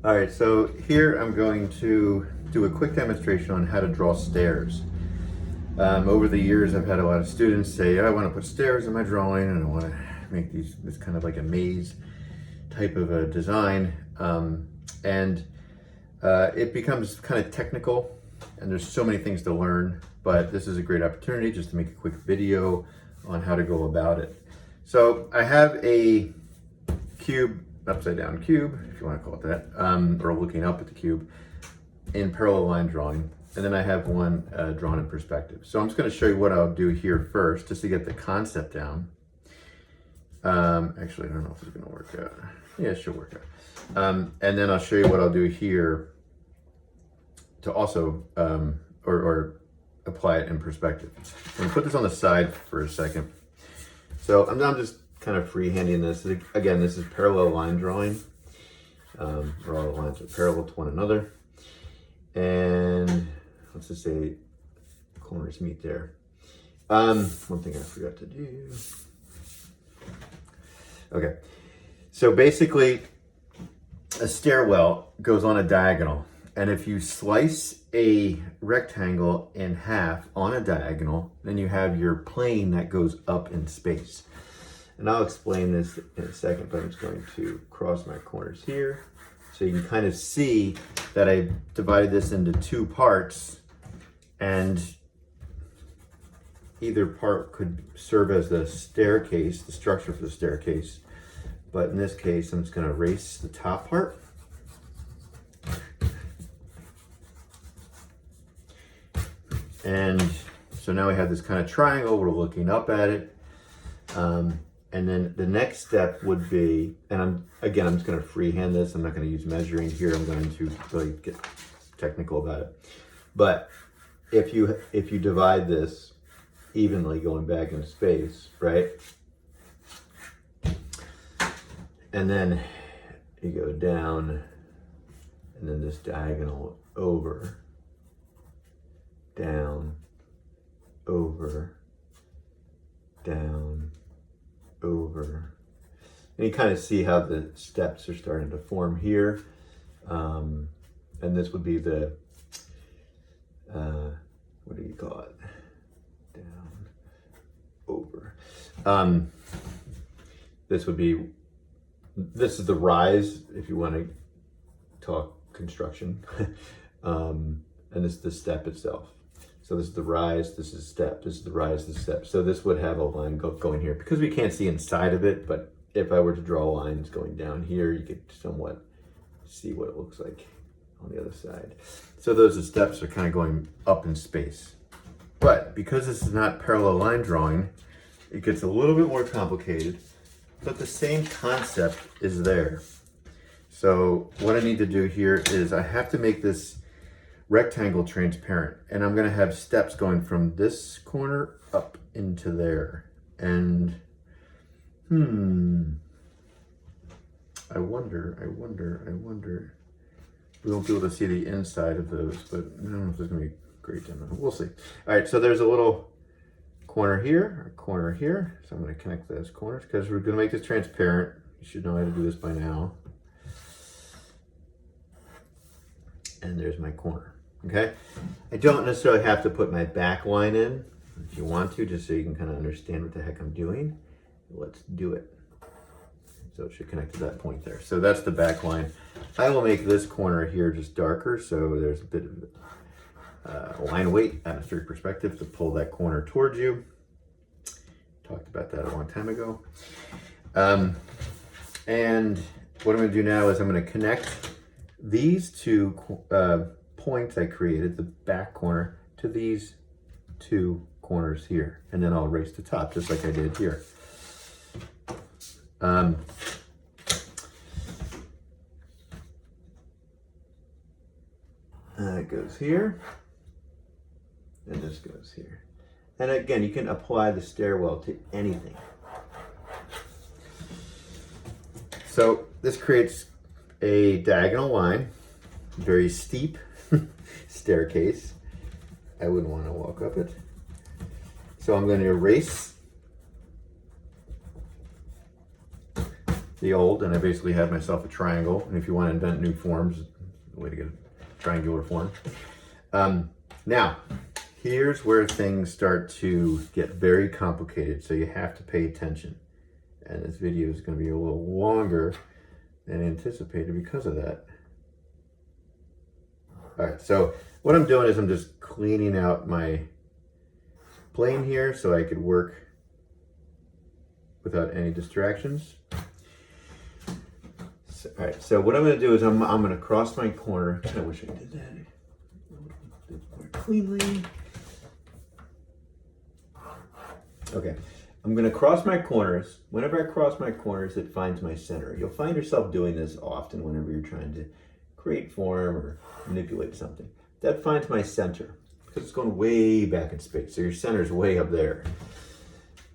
All right, so here I'm going to do a quick demonstration on how to draw stairs. Over the years, I've had a lot of students say, I want to put stairs in my drawing and I want to make this kind of like a maze type of a design. And it becomes kind of technical and there's so many things to learn, but this is a great opportunity just to make a quick video on how to go about it. So I have a cube, upside down cube, if you want to call it that, or looking up at the cube in parallel line drawing. And then I have one drawn in perspective. So I'm just going to show you what I'll do here first, just to get the concept down. Actually, I don't know if it's going to work out. Yeah, it should work out. And then I'll show you what I'll do here to also, or apply it in perspective. I'm going to put this on the side for a second. So I'm just kind of freehanding this. Again, this is parallel line drawing, where all the lines are parallel to one another. And let's just say corners meet there. One thing I forgot to do. Okay, so basically a stairwell goes on a diagonal. And if you slice a rectangle in half on a diagonal, then you have your plane that goes up in space. And I'll explain this in a second, but I'm just going to cross my corners here. So you can kind of see that I divided this into two parts, and either part could serve as the staircase, the structure for the staircase. But in this case, I'm just going to erase the top part. And so now we have this kind of triangle, we're looking up at it. And then the next step would be, and I'm just going to freehand this. I'm not going to use measuring here. I'm going to really get technical about it. But if you divide this evenly going back into space, right? And then you go down, and then this diagonal over, down, over, down, over. And you kind of see how the steps are starting to form here. And this would be the, what do you call it? Down, over. This is the rise, if you want to talk construction. And this is the step itself. So this is the rise, this is step, this is the rise, this is step. So this would have a line going here because we can't see inside of it, but if I were to draw lines going down here, you could somewhat see what it looks like on the other side. So those steps are kind of going up in space. But because this is not parallel line drawing, it gets a little bit more complicated, but the same concept is there. So what I need to do here is I have to make this rectangle transparent, and I'm going to have steps going from this corner up into there. And I wonder we won't be able to see the inside of those, but I don't know if there's going to be great demo. We'll see. All right, so there's a little corner here, a corner here. So I'm going to connect those corners because we're going to make this transparent. You should know how to do this by now. And there's my corner. Okay, I don't necessarily have to put my back line in. If you want to, just so you can kind of understand what the heck I'm doing, let's do it. So it should connect to that point there. So that's the back line. I will make this corner here just darker, so there's a bit of line of weight, atmospheric perspective to pull that corner towards you. Talked about that a long time ago. And what I'm going to do now is I'm going to connect these two points I created, the back corner, to these two corners here. And then I'll erase the top, just like I did here. It goes here, and this goes here. And again, you can apply the stairwell to anything. So this creates a diagonal line, very steep staircase. I wouldn't want to walk up it. So I'm going to erase the old, and I basically had myself a triangle. And if you want to invent new forms, the way to get a triangular form. Now, here's where things start to get very complicated, so you have to pay attention. And this video is going to be a little longer than anticipated because of that. All right, so what I'm doing is I'm just cleaning out my plane here so I could work without any distractions. So, all right, so what I'm going to do is I'm going to cross my corner. I wish I did that more cleanly. Okay, I'm going to cross my corners. Whenever I cross my corners, it finds my center. You'll find yourself doing this often whenever you're trying to create form or manipulate something. That finds my center because it's going way back in space. So your center is way up there.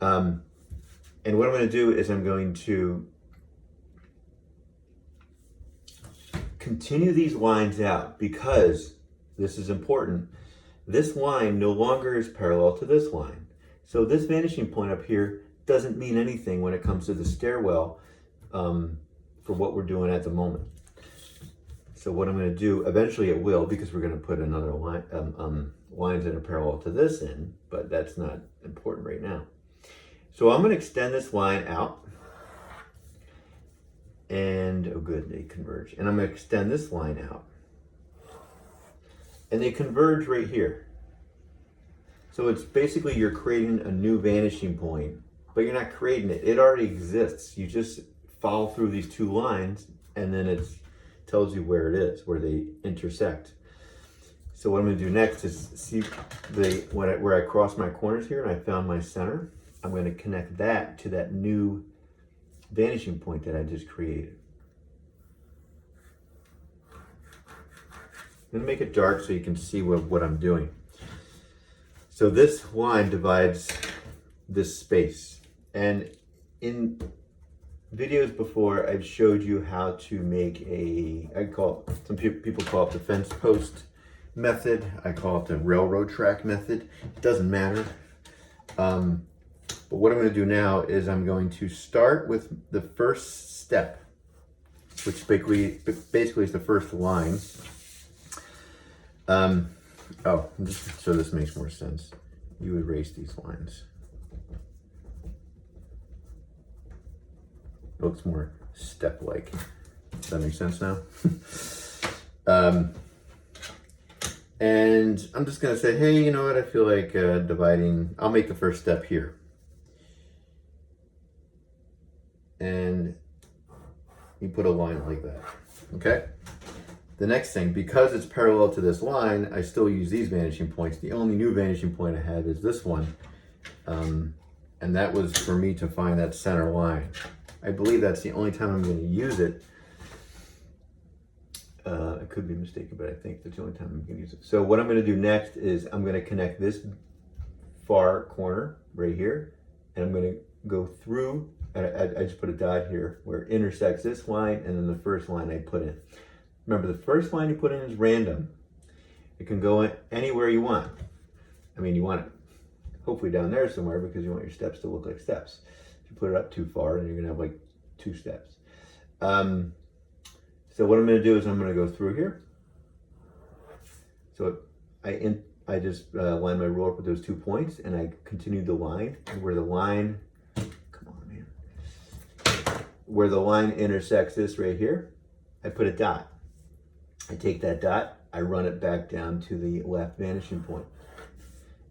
And what I'm going to do is I'm going to continue these lines out because this is important. This line no longer is parallel to this line. So this vanishing point up here doesn't mean anything when it comes to the stairwell for what we're doing at the moment. So what I'm going to do, eventually it will, because we're going to put another line, lines that are parallel to this in, but that's not important right now. So I'm going to extend this line out. And, oh good, they converge. And I'm going to extend this line out. And they converge right here. So it's basically you're creating a new vanishing point, but you're not creating it. It already exists. You just follow through these two lines, and then it tells you where it is, where they intersect. So what I'm going to do next is see where I cross my corners here and I found my center. I'm going to connect that to that new vanishing point that I just created. I'm going to make it dark so you can see what I'm doing. So this line divides this space. And in videos before, I've showed you how to make some people call it the fence post method. I call it the railroad track method. It doesn't matter. But what I'm going to do now is I'm going to start with the first step, which basically is the first line. Just so this makes more sense, you erase these lines. It looks more step-like. Does that make sense now? And I'm just going to say, hey, you know what? I feel like dividing. I'll make the first step here. And you put a line like that, okay? The next thing, because it's parallel to this line, I still use these vanishing points. The only new vanishing point I have is this one. And that was for me to find that center line. I believe that's the only time I'm going to use it. I could be mistaken, but I think that's the only time I'm going to use it. So what I'm going to do next is I'm going to connect this far corner right here, and I'm going to go through. I just put a dot here where it intersects this line and then the first line I put in. Remember, the first line you put in is random. It can go anywhere you want. I mean, you want it hopefully down there somewhere because you want your steps to look like steps. If you put it up too far, then you're going to have like 2 steps. So what I'm going to do is I'm going to go through here. So I just line my ruler up with those 2 points, and I continue the line. And where the line, come on, man. Where the line intersects this right here, I put a dot. I take that dot, I run it back down to the left vanishing point.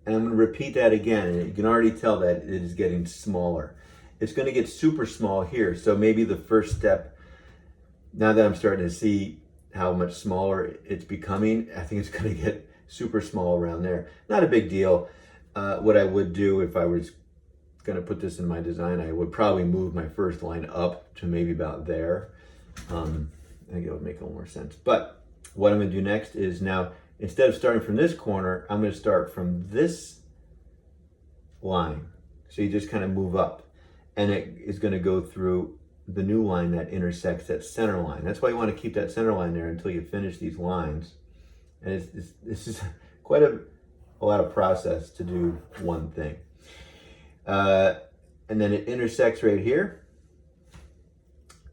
And I'm going to repeat that again, and you can already tell that it is getting smaller. It's going to get super small here, so maybe the first step, now that I'm starting to see how much smaller it's becoming, I think it's going to get super small around there. Not a big deal. What I would do if I was going to put this in my design, I would probably move my first line up to maybe about there. I think it would make a little more sense. But what I'm going to do next is now, instead of starting from this corner, I'm going to start from this line. So you just kind of move up, and it is going to go through the new line that intersects that center line. That's why you want to keep that center line there until you finish these lines. And this is quite a lot of process to do one thing. And then it intersects right here.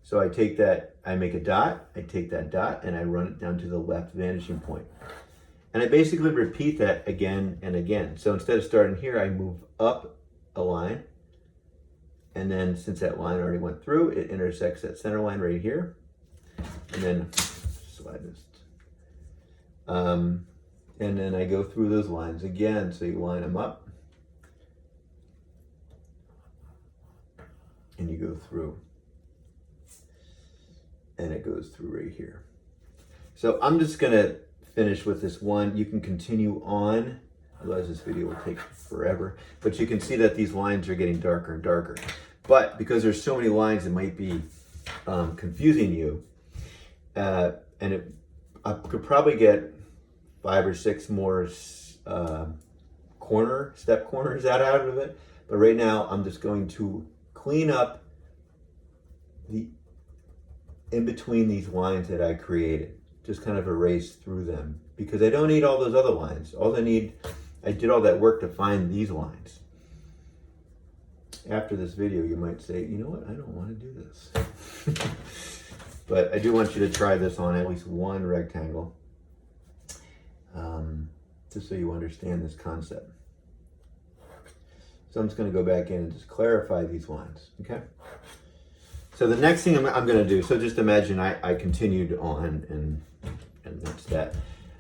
So I take that, I make a dot, I take that dot and I run it down to the left vanishing point. And I basically repeat that again and again. So instead of starting here, I move up a line. And then since that line already went through, it intersects that center line right here. And then slide this. And then I go through those lines again. So you line them up. And you go through. And it goes through right here. So I'm just gonna finish with this one. You can continue on, otherwise this video will take forever. But you can see that these lines are getting darker and darker. But because there's so many lines, it might be confusing you. I could probably get 5 or 6 more step corners out of it. But right now, I'm just going to clean up the in between these lines that I created. Just kind of erase through them because I don't need all those other lines. All I need, I did all that work to find these lines. After this video, you might say, you know what, I don't want to do this. But I do want you to try this on at least one rectangle, just so you understand this concept. So I'm just going to go back in and just clarify these lines, okay? So the next thing I'm going to do, so just imagine I continued on and that's that.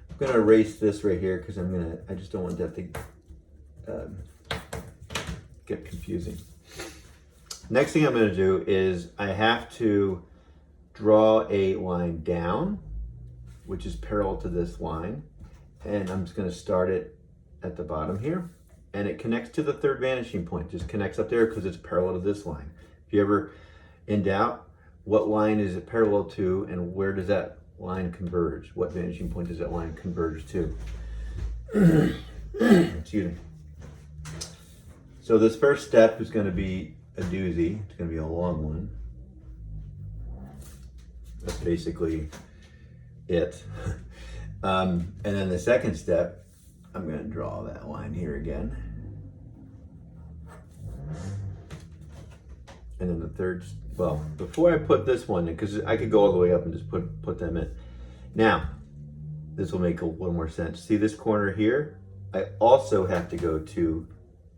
I'm going to erase this right here because I just don't want that to get confusing. Next thing I'm going to do is I have to draw a line down, which is parallel to this line. And I'm just going to start it at the bottom here. And it connects to the third vanishing point, just connects up there because it's parallel to this line. If you ever in doubt, what line is it parallel to and where does that line converge? What vanishing point does that line converge to? Excuse me. So this first step is going to be a doozy. It's going to be a long one. That's basically it. And then the second step, I'm going to draw that line here again. And then the third, well, before I put this one in, because I could go all the way up and just put them in. Now, this will make a little more sense. See this corner here? I also have to go to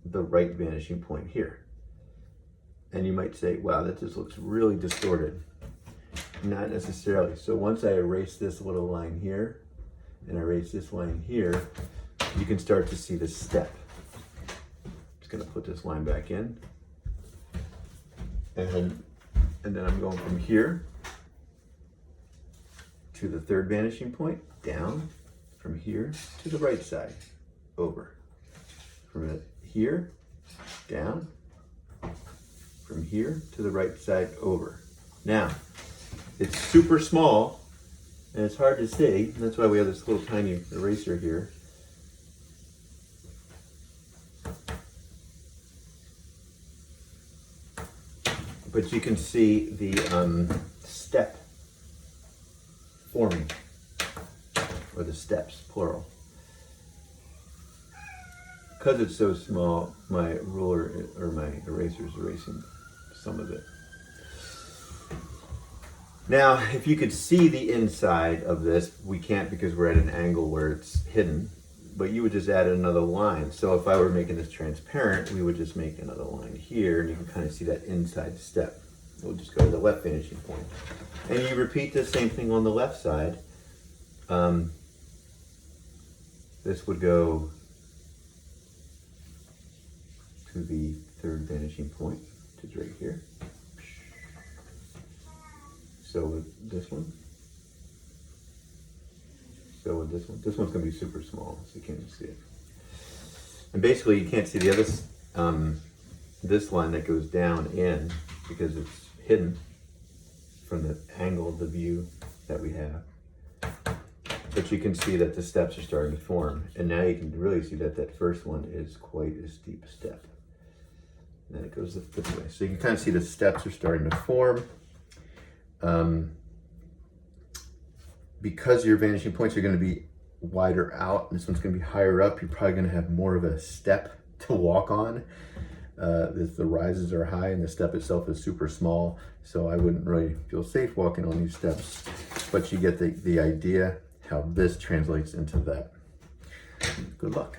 the right vanishing point here. And you might say, wow, that just looks really distorted. Not necessarily. So once I erase this little line here and erase this line here, you can start to see the step. Just gonna put this line back in. And then I'm going from here to the third vanishing point, down, from here to the right side, over. From here, down, from here to the right side, over. Now, it's super small, and it's hard to see, and that's why we have this little tiny eraser here. But you can see the step forming, or the steps, plural. Because it's so small, my ruler or my eraser is erasing some of it. Now, if you could see the inside of this, we can't because we're at an angle where it's hidden, but you would just add another line. So if I were making this transparent, we would just make another line here, and you can kind of see that inside step. We'll just go to the left vanishing point. And you repeat the same thing on the left side. This would go to the third vanishing point, which is right here. So with this one. So with this one. This one's going to be super small, so you can't even see it. And basically, you can't see the other, this line that goes down in because it's hidden from the angle of the view that we have. But you can see that the steps are starting to form. And now you can really see that that first one is quite a steep step. And then it goes this way. So you can kind of see the steps are starting to form. Because your vanishing points are going to be wider out, and this one's going to be higher up, you're probably going to have more of a step to walk on. The rises are high and the step itself is super small, so I wouldn't really feel safe walking on these steps, but you get the idea how this translates into that. Good luck.